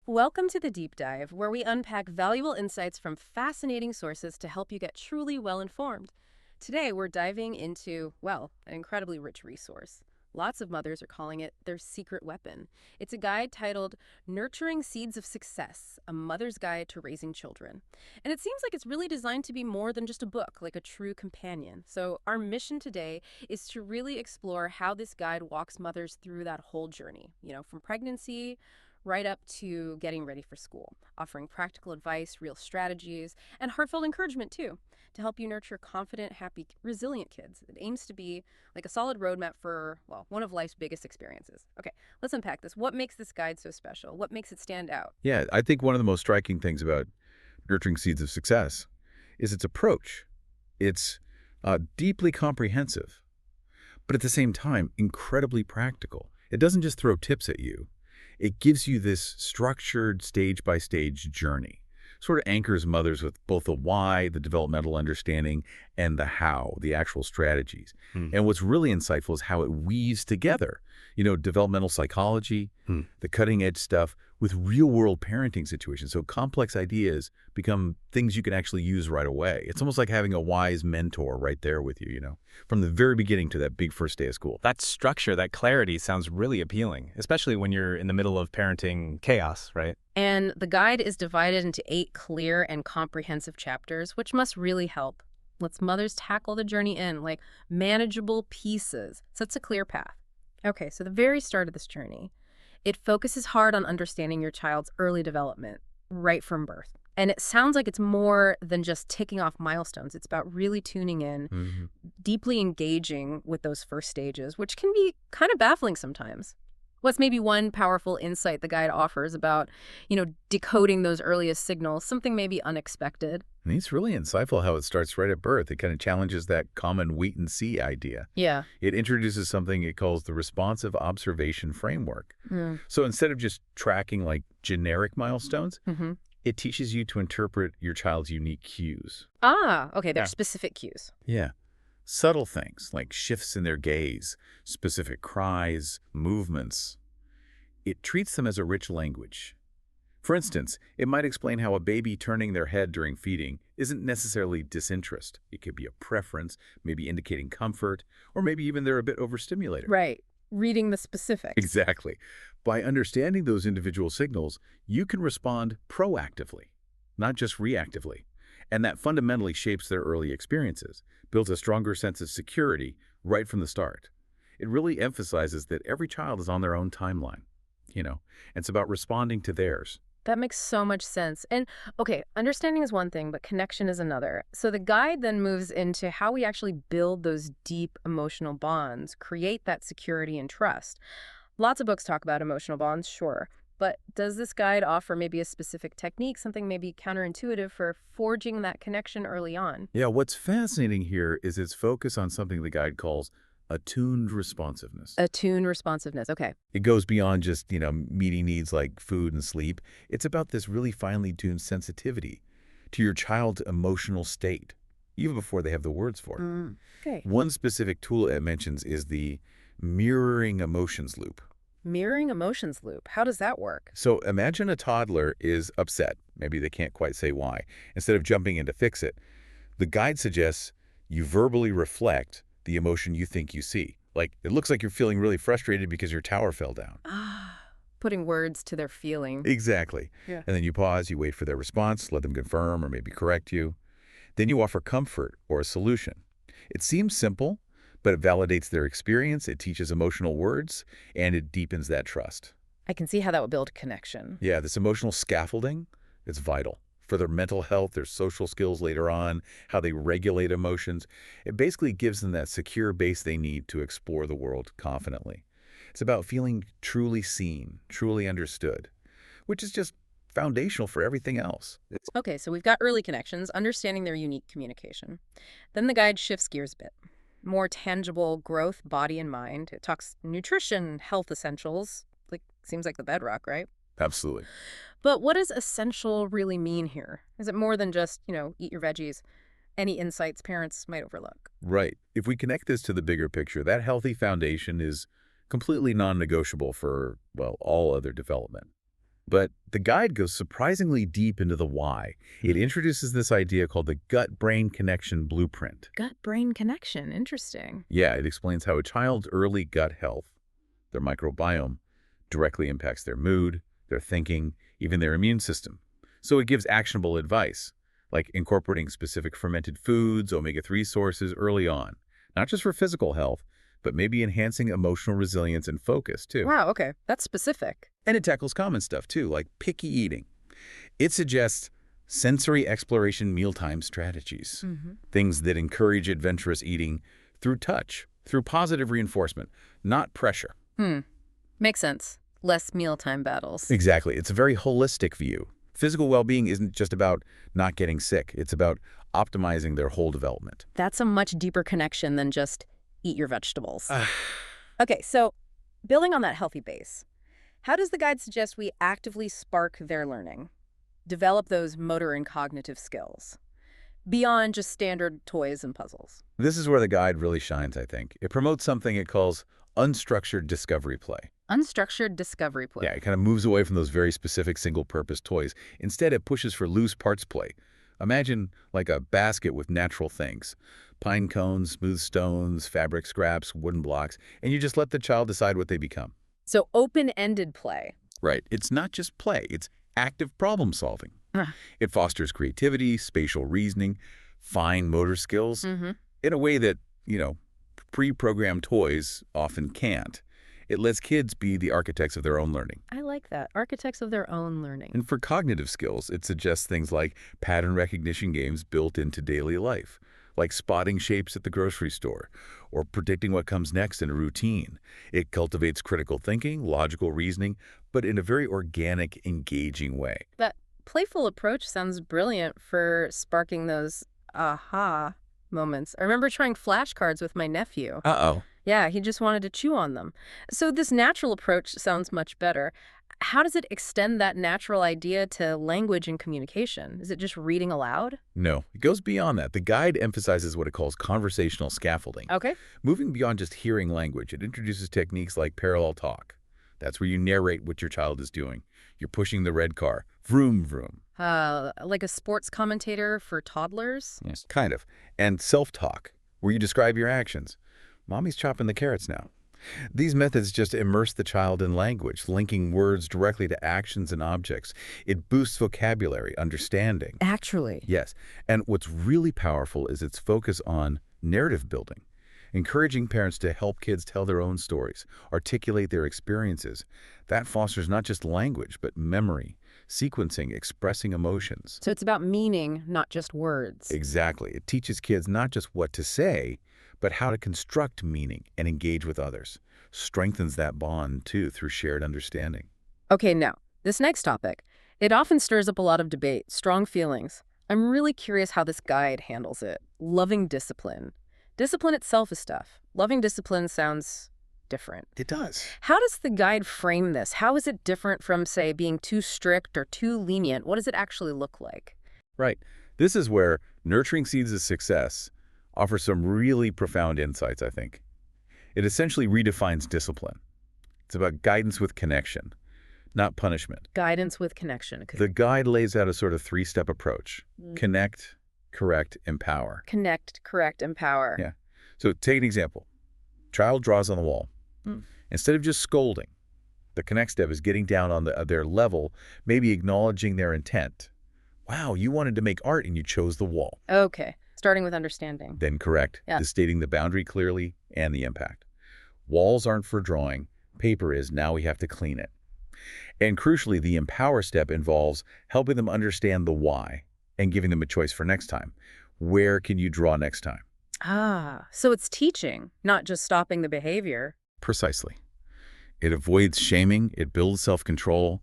Welcome to the Deep Dive, where we unpack valuable insights from fascinating sources to help you get truly well informed. Today, we're diving into, well, an incredibly rich resource. Lots of mothers are calling it their secret weapon. It's a guide titled Nurturing Seeds of Success, a Mother's Guide to Raising Children. And it seems like it's really designed to be more than just a book, like a true companion. So, our mission today is to really explore how this guide walks mothers through that whole journey, from pregnancy right up to getting ready for school, offering practical advice, real strategies, and heartfelt encouragement too, to help you nurture confident, happy, resilient kids. It aims to be like a solid roadmap for, well, one of life's biggest experiences. Okay, let's unpack this. What makes this guide so special? What makes it stand out? Yeah, I think one of the most striking things about Nurturing Seeds of Success is its approach. It's deeply comprehensive, but at the same time, incredibly practical. It doesn't just throw tips at you. It gives you this structured stage-by-stage journey. Sort of anchors mothers with both the why, the developmental understanding, and the how, the actual strategies. And what's really insightful is how it weaves together, developmental psychology, the cutting-edge stuff with real-world parenting situations. So complex ideas become things you can actually use right away. It's almost like having a wise mentor right there with you, from the very beginning to that big first day of school. That structure, that clarity sounds really appealing, especially when you're in the middle of parenting chaos, right? And the guide is divided into 8 clear and comprehensive chapters, which must really help. Lets mothers tackle the journey in, like, manageable pieces. Sets a clear path. Okay, so the very start of this journey, it focuses hard on understanding your child's early development, right from birth. And it sounds like it's more than just ticking off milestones. It's about really tuning in, deeply engaging with those first stages, which can be kind of baffling sometimes. What's maybe one powerful insight the guide offers about, decoding those earliest signals, something maybe unexpected? And it's really insightful how it starts right at birth. It kind of challenges that common wait and see idea. Yeah. It introduces something it calls the responsive observation framework. So instead of just tracking like generic milestones, it teaches you to interpret your child's unique cues. Ah, okay, they're Yeah. specific cues. Yeah. Subtle things like shifts in their gaze, specific cries, movements. It treats them as a rich language. For instance, it might explain how a baby turning their head during feeding isn't necessarily disinterest. It could be a preference, maybe indicating comfort, or maybe even they're a bit overstimulated. Right. Reading the specifics. Exactly. By understanding those individual signals, you can respond proactively, not just reactively. And that fundamentally shapes their early experiences, builds a stronger sense of security right from the start. It really emphasizes that every child is on their own timeline, and it's about responding to theirs. That makes so much sense. And okay, understanding is one thing, but connection is another. So the guide then moves into how we actually build those deep emotional bonds, create that security and trust. Lots of books talk about emotional bonds, sure. But does this guide offer maybe a specific technique, something maybe counterintuitive for forging that connection early on? Yeah, what's fascinating here is its focus on something the guide calls attuned responsiveness. Attune responsiveness. Okay. It goes beyond just, meeting needs like food and sleep. It's about this really finely tuned sensitivity to your child's emotional state, even before they have the words for it. Okay. One specific tool it mentions is the mirroring emotions loop. Mirroring emotions loop. How does that work? So imagine a toddler is upset. Maybe they can't quite say why. Instead of jumping in to fix it, the guide suggests you verbally reflect the emotion you think you see. Like, it looks like you're feeling really frustrated because your tower fell down. Putting words to their feeling. Exactly. Yeah. And then you pause, you wait for their response, let them confirm or maybe correct you. Then you offer comfort or a solution. It seems simple, but it validates their experience, it teaches emotional words, and it deepens that trust. I can see how that would build connection. Yeah, this emotional scaffolding, it's vital for their mental health, their social skills later on, how they regulate emotions. It basically gives them that secure base they need to explore the world confidently. It's about feeling truly seen, truly understood, which is just foundational for everything else. Okay, so we've got early connections, understanding their unique communication. Then the guide shifts gears a bit. More tangible growth, body and mind. It talks nutrition, health essentials, seems like the bedrock, right? Absolutely. But what does essential really mean here? Is it more than just, eat your veggies? Any insights parents might overlook? Right. If we connect this to the bigger picture, that healthy foundation is completely non-negotiable for, well, all other development. But the guide goes surprisingly deep into the why. It introduces this idea called the gut-brain connection blueprint. Gut-brain connection. Interesting. Yeah, it explains how a child's early gut health, their microbiome, directly impacts their mood, their thinking, even their immune system. So it gives actionable advice, like incorporating specific fermented foods, omega-3 sources early on, not just for physical health, but maybe enhancing emotional resilience and focus, too. Wow, okay. That's specific. And it tackles common stuff, too, like picky eating. It suggests sensory exploration mealtime strategies, things that encourage adventurous eating through touch, through positive reinforcement, not pressure. Makes sense. Less mealtime battles. Exactly. It's a very holistic view. Physical well-being isn't just about not getting sick. It's about optimizing their whole development. That's a much deeper connection than just eat your vegetables. Okay, so building on that healthy base, how does the guide suggest we actively spark their learning? Develop those motor and cognitive skills beyond just standard toys and puzzles. This is where the guide really shines, I think. It promotes something it calls unstructured discovery play. Unstructured discovery play. Yeah, it kind of moves away from those very specific single-purpose toys. Instead, it pushes for loose parts play. Imagine like a basket with natural things. Pine cones, smooth stones, fabric scraps, wooden blocks, and you just let the child decide what they become. So open-ended play. Right. It's not just play. It's active problem solving. It fosters creativity, spatial reasoning, fine motor skills in a way that, pre-programmed toys often can't. It lets kids be the architects of their own learning. I like that. Architects of their own learning. And for cognitive skills, it suggests things like pattern recognition games built into daily life, like spotting shapes at the grocery store or predicting what comes next in a routine. It cultivates critical thinking, logical reasoning, but in a very organic, engaging way. That playful approach sounds brilliant for sparking those aha moments. I remember trying flashcards with my nephew. Uh-oh. Yeah, he just wanted to chew on them. So this natural approach sounds much better. How does it extend that natural idea to language and communication? Is it just reading aloud? No, it goes beyond that. The guide emphasizes what it calls conversational scaffolding. Okay. Moving beyond just hearing language, it introduces techniques like parallel talk. That's where you narrate what your child is doing. You're pushing the red car. Vroom, vroom. Like a sports commentator for toddlers? Yes. Kind of. And self-talk, where you describe your actions. Mommy's chopping the carrots now. These methods just immerse the child in language, linking words directly to actions and objects. It boosts vocabulary, understanding. Actually. Yes. And what's really powerful is its focus on narrative building, encouraging parents to help kids tell their own stories, articulate their experiences. That fosters not just language, but memory, sequencing, expressing emotions. So it's about meaning, not just words. Exactly. It teaches kids not just what to say, but how to construct meaning and engage with others. Strengthens that bond, too, through shared understanding. Okay, now, this next topic. It often stirs up a lot of debate, strong feelings. I'm really curious how this guide handles it. Loving discipline. Discipline itself is tough. Loving discipline sounds different. It does. How does the guide frame this? How is it different from, say, being too strict or too lenient? What does it actually look like? Right. This is where Nurturing Seeds of Success offers some really profound insights, I think. It essentially redefines discipline. It's about guidance with connection, not punishment. Guidance with connection. The guide lays out a sort of three-step approach. Connect, correct, empower. Connect, correct, empower. Yeah. So take an example. Child draws on the wall. Instead of just scolding, the connect step is getting down on their level, maybe acknowledging their intent. Wow, you wanted to make art and you chose the wall. Okay. Starting with understanding. Then correct, is stating the boundary clearly and the impact. Walls aren't for drawing. Paper is. Now we have to clean it. And crucially, the empower step involves helping them understand the why and giving them a choice for next time. Where can you draw next time? So it's teaching, not just stopping the behavior. Precisely. It avoids shaming, it builds self-control,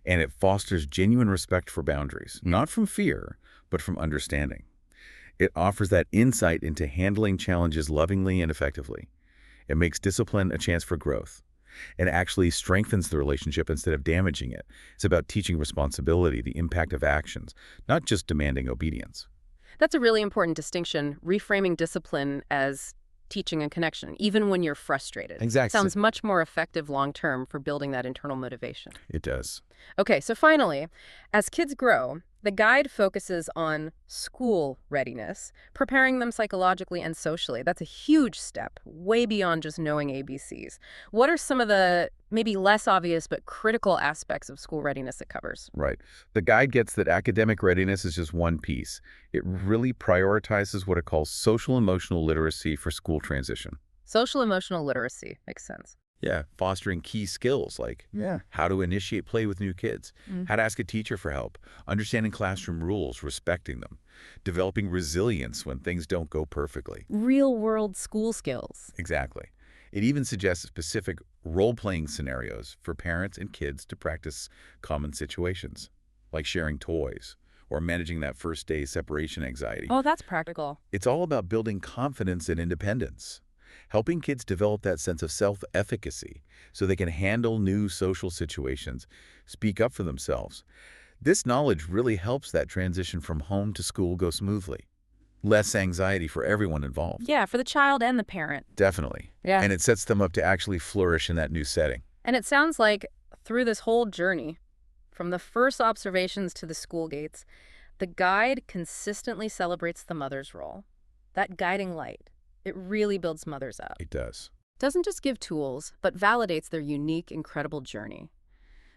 and it fosters genuine respect for boundaries, not from fear, but from understanding. It offers that insight into handling challenges lovingly and effectively. It makes discipline a chance for growth. It actually strengthens the relationship instead of damaging it. It's about teaching responsibility, the impact of actions, not just demanding obedience. That's a really important distinction, reframing discipline as teaching and connection, even when you're frustrated. Exactly. Sounds much more effective long-term for building that internal motivation. It does. Okay, so finally, as kids grow, the guide focuses on school readiness, preparing them psychologically and socially. That's a huge step, way beyond just knowing ABCs. What are some of the maybe less obvious but critical aspects of school readiness it covers? Right. The guide gets that academic readiness is just one piece. It really prioritizes what it calls social emotional literacy for school transition. Social emotional literacy makes sense. Yeah, fostering key skills like how to initiate play with new kids, how to ask a teacher for help, understanding classroom rules, respecting them, developing resilience when things don't go perfectly. Real-world school skills. Exactly. It even suggests specific role-playing scenarios for parents and kids to practice common situations, like sharing toys or managing that first day separation anxiety. Oh, that's practical. It's all about building confidence and independence, helping kids develop that sense of self-efficacy so they can handle new social situations, speak up for themselves. This knowledge really helps that transition from home to school go smoothly. Less anxiety for everyone involved. Yeah, for the child and the parent. Definitely. Yeah. And it sets them up to actually flourish in that new setting. And it sounds like through this whole journey, from the first observations to the school gates, the guide consistently celebrates the mother's role. That guiding light. It really builds mothers up. It does. Doesn't just give tools, but validates their unique, incredible journey.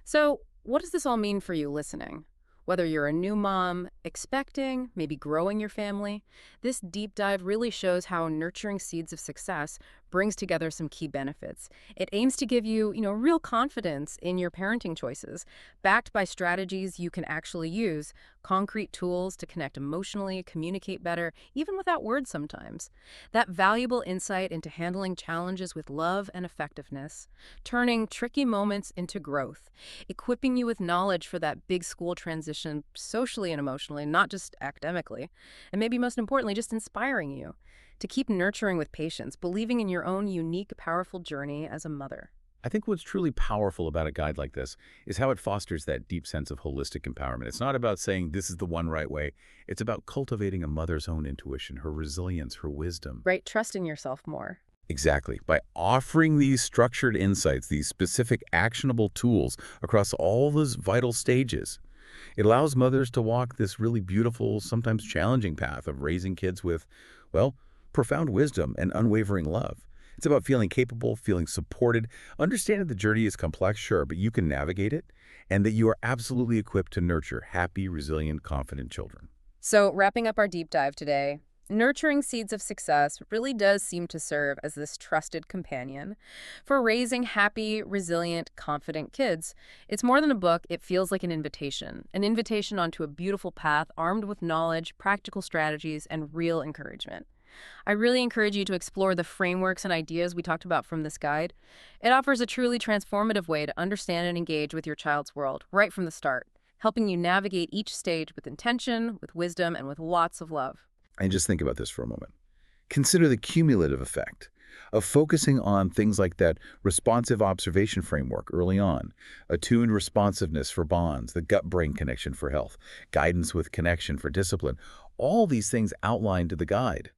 So, what does this all mean for you listening? Whether you're a new mom, expecting, maybe growing your family, this deep dive really shows how nurturing seeds of success brings together some key benefits. It aims to give you, real confidence in your parenting choices, backed by strategies you can actually use, concrete tools to connect emotionally, communicate better, even without words sometimes. That valuable insight into handling challenges with love and effectiveness, turning tricky moments into growth, equipping you with knowledge for that big school transition socially and emotionally, not just academically, and maybe most importantly, just inspiring you to keep nurturing with patience, believing in your own unique, powerful journey as a mother. I think what's truly powerful about a guide like this is how it fosters that deep sense of holistic empowerment. It's not about saying this is the one right way. It's about cultivating a mother's own intuition, her resilience, her wisdom. Right, trusting yourself more. Exactly. By offering these structured insights, these specific actionable tools across all those vital stages, it allows mothers to walk this really beautiful, sometimes challenging path of raising kids with, well, profound wisdom and unwavering love. It's about feeling capable, feeling supported, understanding the journey is complex, sure, but you can navigate it, and that you are absolutely equipped to nurture happy, resilient, confident children. So, wrapping up our deep dive today, nurturing seeds of success really does seem to serve as this trusted companion for raising happy, resilient, confident kids. It's more than a book, it feels like an invitation onto a beautiful path armed with knowledge, practical strategies, and real encouragement. I really encourage you to explore the frameworks and ideas we talked about from this guide. It offers a truly transformative way to understand and engage with your child's world right from the start, helping you navigate each stage with intention, with wisdom, and with lots of love. And just think about this for a moment. Consider the cumulative effect of focusing on things like that responsive observation framework early on, attuned responsiveness for bonds, the gut-brain connection for health, guidance with connection for discipline, all these things outlined to the guide.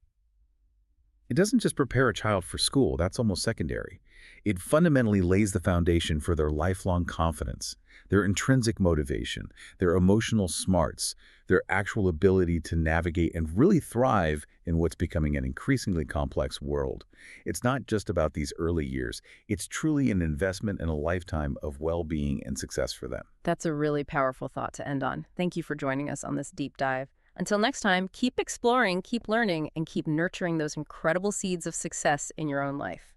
It doesn't just prepare a child for school, that's almost secondary. It fundamentally lays the foundation for their lifelong confidence, their intrinsic motivation, their emotional smarts, their actual ability to navigate and really thrive in what's becoming an increasingly complex world. It's not just about these early years. It's truly an investment in a lifetime of well-being and success for them. That's a really powerful thought to end on. Thank you for joining us on this deep dive. Until next time, keep exploring, keep learning, and keep nurturing those incredible seeds of success in your own life.